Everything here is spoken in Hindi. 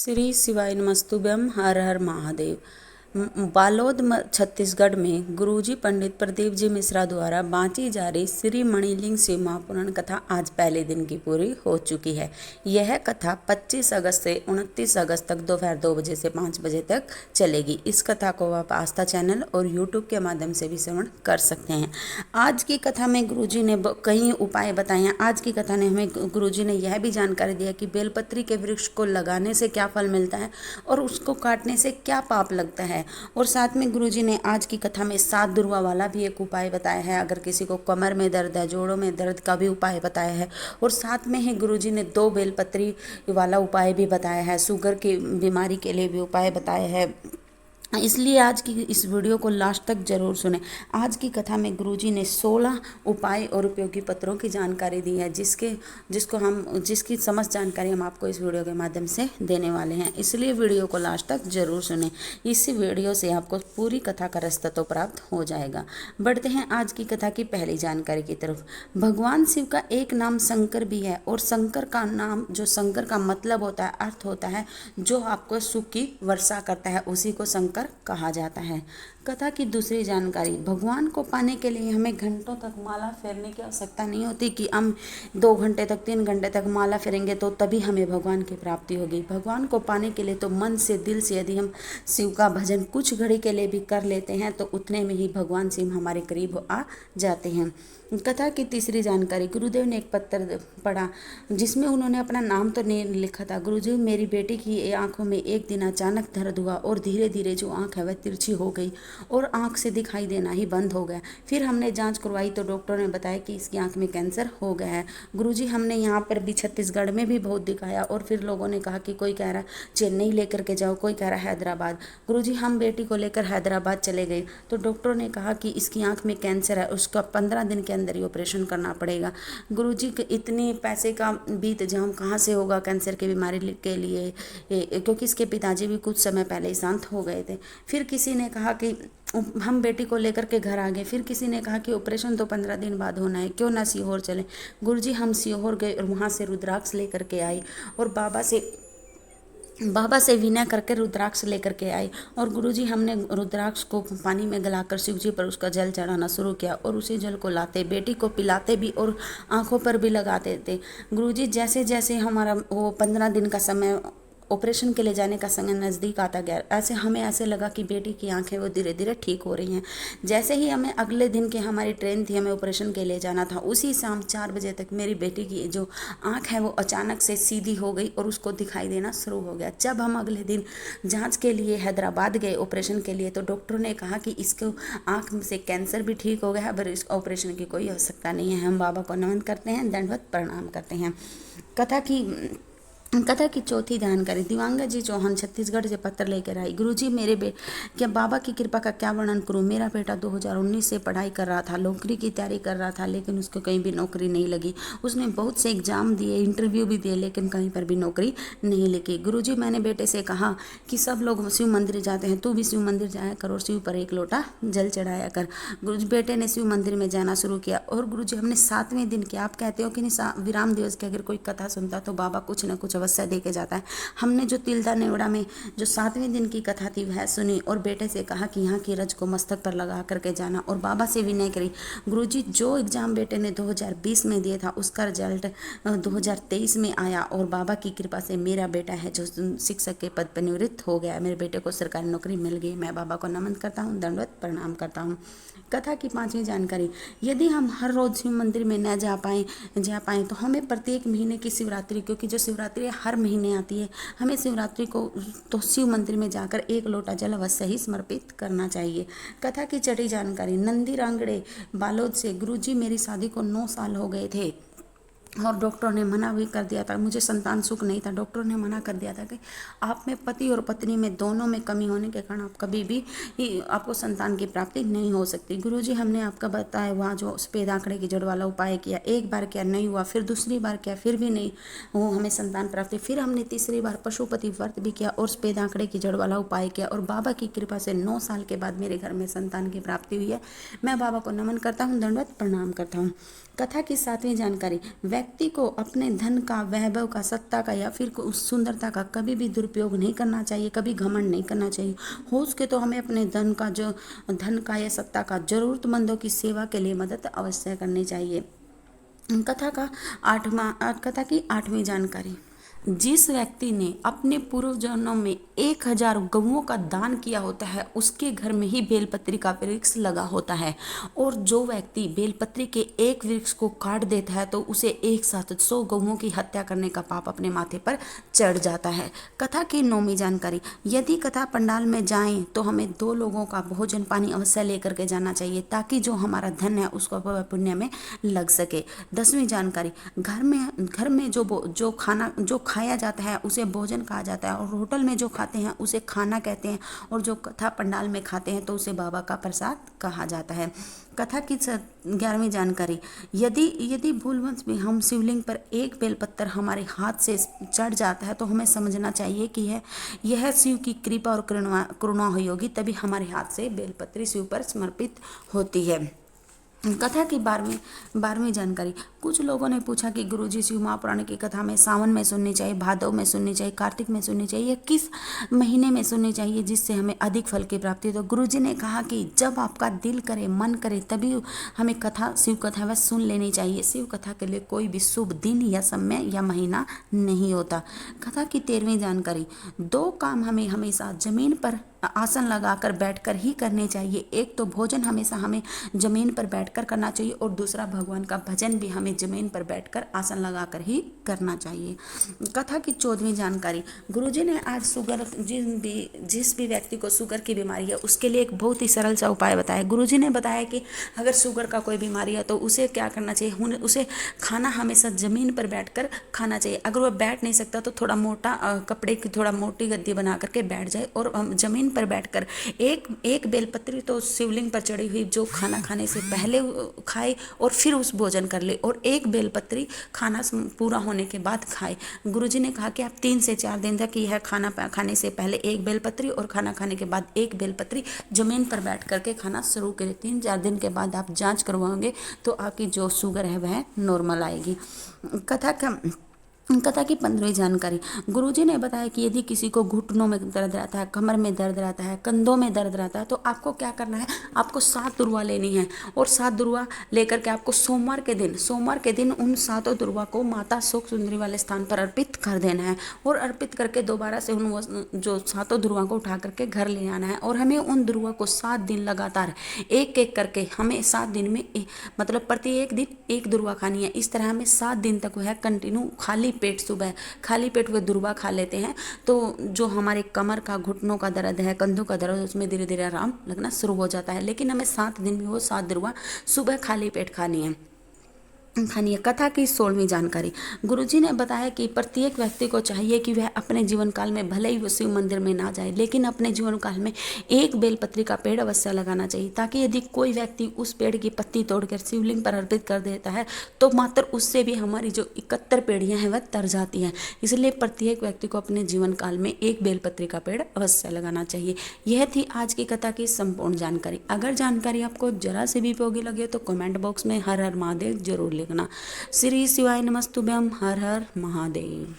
श्री शिवाय नमस्तुभ्यम। हर हर महादेव। बालोद छत्तीसगढ़ में गुरुजी पंडित प्रदीप जी मिश्रा द्वारा बाँची जा रही श्री मणिलिंग शिव महापुराण कथा आज पहले दिन की पूरी हो चुकी है। यह कथा 25 अगस्त से 29 अगस्त तक दोपहर 2 बजे से 5 बजे तक चलेगी। इस कथा को आप आस्था चैनल और यूट्यूब के माध्यम से भी श्रवण कर सकते हैं। आज की कथा में गुरुजी ने कई उपाय बताए हैं। आज की कथा ने हमें गुरुजी ने यह भी जानकारी दिया कि बेलपत्री के वृक्ष को लगाने से क्या फल मिलता है और उसको काटने से क्या पाप लगता है। और साथ में गुरुजी ने आज की कथा में 7 दुर्वा वाला भी एक उपाय बताया है। अगर किसी को कमर में दर्द है, जोड़ों में दर्द का भी उपाय बताया है। और साथ में ही गुरुजी ने 2 बेलपत्री वाला उपाय भी बताया है। शुगर की बीमारी के लिए भी उपाय बताया है। इसलिए आज की इस वीडियो को लास्ट तक जरूर सुने। आज की कथा में गुरुजी ने 16 उपाय और उपयोगी पत्रों की जानकारी दी है, जिसकी समस्त जानकारी हम आपको इस वीडियो के माध्यम से देने वाले हैं। इसलिए वीडियो को लास्ट तक जरूर सुने। इस वीडियो से आपको पूरी कथा का रास्ता तो प्राप्त हो जाएगा। बढ़ते हैं आज की कथा की पहली जानकारी की तरफ। भगवान शिव का एक नाम शंकर भी है और शंकर का नाम, जो शंकर का मतलब होता है, अर्थ होता है जो आपको सुख की वर्षा करता है, उसी को शंकर कहा जाता है। कथा की दूसरी जानकारी। भगवान को पाने के लिए हमें घंटों तक माला फेरने की आवश्यकता नहीं होती कि हम 2 घंटे तक 3 घंटे तक माला फेरेंगे तो तभी हमें भगवान की प्राप्ति होगी। भगवान को पाने के लिए तो मन से, दिल से यदि हम शिव का भजन कुछ घड़ी के लिए भी कर लेते हैं तो उतने में ही भगवान शिव हमारे करीब आ जाते हैं। कथा की तीसरी जानकारी। गुरुदेव ने एक पत्र पढ़ा जिसमें उन्होंने अपना नाम तो नहीं लिखा था। गुरुजी, मेरी बेटी की आंखों में एक दिन अचानक दर्द हुआ और धीरे धीरे जो आंख है वह तिरछी हो गई और आंख से दिखाई देना ही बंद हो गया। फिर हमने जांच करवाई तो डॉक्टर ने बताया कि इसकी आंख में कैंसर हो गया है। गुरुजी, हमने यहाँ पर भी छत्तीसगढ़ में भी बहुत दिखाया और फिर लोगों ने कहा कि कोई कह रहा चेन्नई लेकर के जाओ, कोई कह रहा हैदराबाद। गुरुजी, हम बेटी को लेकर हैदराबाद चले गए तो डॉक्टर ने कहा कि इसकी आंख में कैंसर है, उसका 15 दिन के अंदर ही ऑपरेशन करना पड़ेगा। गुरुजी, इतने पैसे का बीत जाम कहाँ से होगा कैंसर की बीमारी के लिए, क्योंकि इसके पिताजी भी कुछ समय पहले ही शांत हो गए थे। फिर किसी ने कहा कि हम बेटी को लेकर के घर आ गए। फिर किसी ने कहा कि ऑपरेशन तो 15 दिन बाद होना है, क्यों ना सीहोर चले। गुरुजी, हम सीहोर गए और वहाँ से रुद्राक्ष लेकर के आई और बाबा से विनय करके रुद्राक्ष लेकर के आई। और गुरुजी, हमने रुद्राक्ष को पानी में गलाकर शिव जी पर उसका जल चढ़ाना शुरू किया और उसी जल को लाते, बेटी को पिलाते भी और आंखों पर भी लगाते थे। गुरुजी, जैसे जैसे हमारा वो 15 दिन का समय, ऑपरेशन के लिए जाने का समय नज़दीक आता गया, हमें ऐसे लगा कि बेटी की आंखें वो धीरे धीरे ठीक हो रही हैं। जैसे ही हमें अगले दिन की हमारी ट्रेन थी, हमें ऑपरेशन के लिए जाना था, उसी शाम 4 बजे तक मेरी बेटी की जो आंख है वो अचानक से सीधी हो गई और उसको दिखाई देना शुरू हो गया। जब हम अगले दिन जाँच के लिए हैदराबाद गए ऑपरेशन के लिए तो डॉक्टर ने कहा कि इसको आँख से कैंसर भी ठीक हो गया है, पर इस ऑपरेशन की कोई आवश्यकता नहीं है। हम बाबा को नमन करते हैं, दंडवत प्रणाम करते हैं। कथा की चौथी जानकारी। दिवांगा जी चौहान छत्तीसगढ़ से पत्र लेकर आई। गुरुजी, क्या बाबा की कृपा का क्या वर्णन करूं। मेरा बेटा 2019 से पढ़ाई कर रहा था, नौकरी की तैयारी कर रहा था, लेकिन उसको कहीं भी नौकरी नहीं लगी। उसने बहुत से एग्जाम दिए, इंटरव्यू भी दिए, लेकिन कहीं पर भी नौकरी नहीं लगी। गुरुजी, मैंने बेटे से कहा कि सब लोग शिव मंदिर जाते हैं, तू भी शिव मंदिर जाया कर और शिव पर एक लोटा जल चढ़ाया कर। गुरुजी, बेटे ने शिव मंदिर में जाना शुरू किया और गुरुजी, हमने 7वें दिन किया। आप कहते हो कि नहीं, विराम दिवस की अगर कोई कथा सुनता तो बाबा कुछ न कुछ अवश्य दे के जाता है। हमने जो तिलदा नेवड़ा में जो 7वें दिन की कथा थी वह सुनी और बेटे से कहा कि यहाँ की रज को मस्तक पर लगा करके जाना और बाबा से विनय करी। गुरुजी, जो एग्जाम बेटे ने 2020 में दिया था उसका रिजल्ट 2023 में आया और बाबा की कृपा से मेरा बेटा है जो शिक्षक के पद पर निवृत्त हो गया। मेरे बेटे को सरकारी नौकरी मिल गई। मैं बाबा को नमन करता हूँ, दंडवत प्रणाम करता हूँ। कथा की 5वीं जानकारी। यदि हम हर रोज शिव मंदिर में न जा पाएँ तो हमें प्रत्येक महीने की शिवरात्रि, क्योंकि जो शिवरात्रि हर महीने आती है, हमें शिवरात्रि को तो शिव मंदिर में जाकर एक लोटा जल अवश्य ही समर्पित करना चाहिए। कथा की छठी जानकारी। नंदी रांगड़े बालोद से। गुरुजी, मेरी शादी को 9 साल हो गए थे और डॉक्टर ने मना भी कर दिया था, मुझे संतान सुख नहीं था। डॉक्टर ने मना कर दिया था कि आप में पति और पत्नी में दोनों में कमी होने के कारण आप कभी भी आपको संतान की प्राप्ति नहीं हो सकती। गुरुजी, हमने आपका बताया हुआ जो सफेद आंकड़े की जड़ वाला उपाय किया, एक बार किया नहीं हुआ, फिर दूसरी बार किया फिर भी नहीं वो हमें संतान प्राप्ति, फिर हमने तीसरी बार पशुपति व्रत भी किया और सफेद आंकड़े की जड़ वाला उपाय किया और बाबा की कृपा से 9 साल के बाद मेरे घर में संतान की प्राप्ति हुई है। मैं बाबा को नमन करता हूँ, दंडवत प्रणाम करता हूँ। कथा की 7वीं जानकारी, व्यक्ति को अपने धन का, वैभव का, सत्ता का या फिर उस सुंदरता का कभी भी दुरुपयोग नहीं करना चाहिए, कभी घमंड नहीं करना चाहिए। हो सके तो हमें अपने धन का या सत्ता का जरूरतमंदों की सेवा के लिए मदद अवश्य करनी चाहिए। कथा की 8वीं जानकारी, जिस व्यक्ति ने अपने पूर्व जन्मों में 1000 गऊओं का दान किया होता है उसके घर में ही बेलपत्री का वृक्ष लगा होता है, और जो व्यक्ति बेलपत्री के एक वृक्ष को काट देता है तो उसे एक साथ 100 गऊओं की हत्या करने का पाप अपने माथे पर चढ़ जाता है। कथा की 9वीं जानकारी, यदि कथा पंडाल में जाएं तो हमें 2 लोगों का भोजन पानी अवश्य लेकर के जाना चाहिए ताकि जो हमारा धन है उसको पुण्य में लग सके। 10वीं जानकारी, घर में जो खाया जाता है उसे भोजन कहा जाता है, और होटल में जो खाते हैं उसे खाना कहते हैं, और जो कथा पंडाल में खाते हैं तो उसे बाबा का प्रसाद कहा जाता है। कथा की 11वीं जानकारी, यदि भूलवश में हम शिवलिंग पर एक बेलपत्तर हमारे हाथ से चढ़ जाता है तो हमें समझना चाहिए कि यह शिव की कृपा और करुणा हुई होगी, तभी हमारे हाथ से बेलपत्री शिव पर समर्पित होती है। कथा की 12वीं जानकारी, कुछ लोगों ने पूछा कि गुरुजी शिव महापुराण की कथा में सावन में सुननी चाहिए, भादव में सुननी चाहिए, कार्तिक में सुननी चाहिए, किस महीने में सुननी चाहिए जिससे हमें अधिक फल की प्राप्ति। तो गुरुजी ने कहा कि जब आपका दिल करे, मन करे, तभी हमें शिव कथा वह सुन लेनी चाहिए। शिव कथा के लिए कोई भी शुभ दिन या समय या महीना नहीं होता। कथा की 13वीं जानकारी, 2 काम हमें हमेशा जमीन पर आसन लगाकर बैठकर ही करने चाहिए। एक तो भोजन हमेशा हमें जमीन पर बैठकर करना चाहिए, और दूसरा भगवान का भजन भी हमें जमीन पर बैठकर आसन लगाकर ही करना चाहिए। कथा की 14वीं जानकारी, गुरुजी ने आज जिस भी व्यक्ति को शुगर की बीमारी है उसके लिए एक बहुत ही सरल सा उपाय बताया। गुरुजी ने बताया कि अगर शुगर का कोई बीमारी है तो उसे क्या करना चाहिए, उसे खाना हमेशा जमीन पर बैठकर खाना चाहिए। अगर वह बैठ नहीं सकता तो थोड़ा मोटा कपड़े की थोड़ा मोटी गद्दी बना करके बैठ जाए, और जमीन पर बैठकर एक बेलपत्री तो शिवलिंग पर चढ़ी हुई जो खाना खाने से पहले खाए और फिर उस भोजन कर ले, और एक बेलपत्री खाना पूरा होने के बाद खाए। गुरुजी ने कहा कि आप 3 से 4 दिन तक यह खाना खाने से पहले एक बेलपत्री और खाना खाने के बाद एक बेलपत्री जमीन पर बैठ करके खाना शुरू करें। 3-4 दिन के बाद आप जांच करवाओगे तो आपकी जो शुगर है वह नॉर्मल आएगी। कथा की 15वीं जानकारी, गुरुजी ने बताया कि यदि किसी को घुटनों में दर्द रहता है, कमर में दर्द रहता है, कंधों में दर्द रहता है तो आपको क्या करना है, आपको 7 दुर्वा लेनी है, और 7 दुर्वा लेकर के आपको सोमवार के दिन उन 7 दुर्वा को माता शोक सुंदरी वाले स्थान पर अर्पित कर देना है, और अर्पित करके दोबारा से उन जो 7 दुर्वा को उठा करके घर ले आना है। और हमें उन दुर्वा को 7 दिन लगातार एक एक करके हमें 7 दिन में मतलब प्रत्येक दिन एक दुर्वा खानी है। इस तरह हमें 7 दिन तक वह कंटिन्यू सुबह खाली पेट हुए दुर्वा खा लेते हैं तो जो हमारे कमर का, घुटनों का दर्द है, कंधों का दर्द, उसमें धीरे धीरे आराम लगना शुरू हो जाता है। लेकिन हमें 7 दिन में वो 7 दुर्वा सुबह खाली पेट खानी है। कथा की 16वीं जानकारी, गुरुजी ने बताया कि प्रत्येक व्यक्ति को चाहिए कि वह अपने जीवन काल में भले ही वो शिव मंदिर में ना जाए, लेकिन अपने जीवन काल में एक बेलपत्री का पेड़ अवश्य लगाना चाहिए, ताकि यदि कोई व्यक्ति उस पेड़ की पत्ती तोड़कर शिवलिंग पर अर्पित कर देता है तो मात्र उससे भी हमारी जो 71 पेड़ियाँ हैं वह तर जाती हैं। इसलिए प्रत्येक व्यक्ति को अपने जीवन काल में एक बेलपत्री का पेड़ अवश्य लगाना चाहिए। यह थी आज की कथा की संपूर्ण जानकारी। अगर जानकारी आपको जरा से भी उपयोगी लगे तो कमेंट बॉक्स में हर हर महादेव जरूर लिखना। श्री शिवाय नमस्तुभ्यम। हर हर महादेव।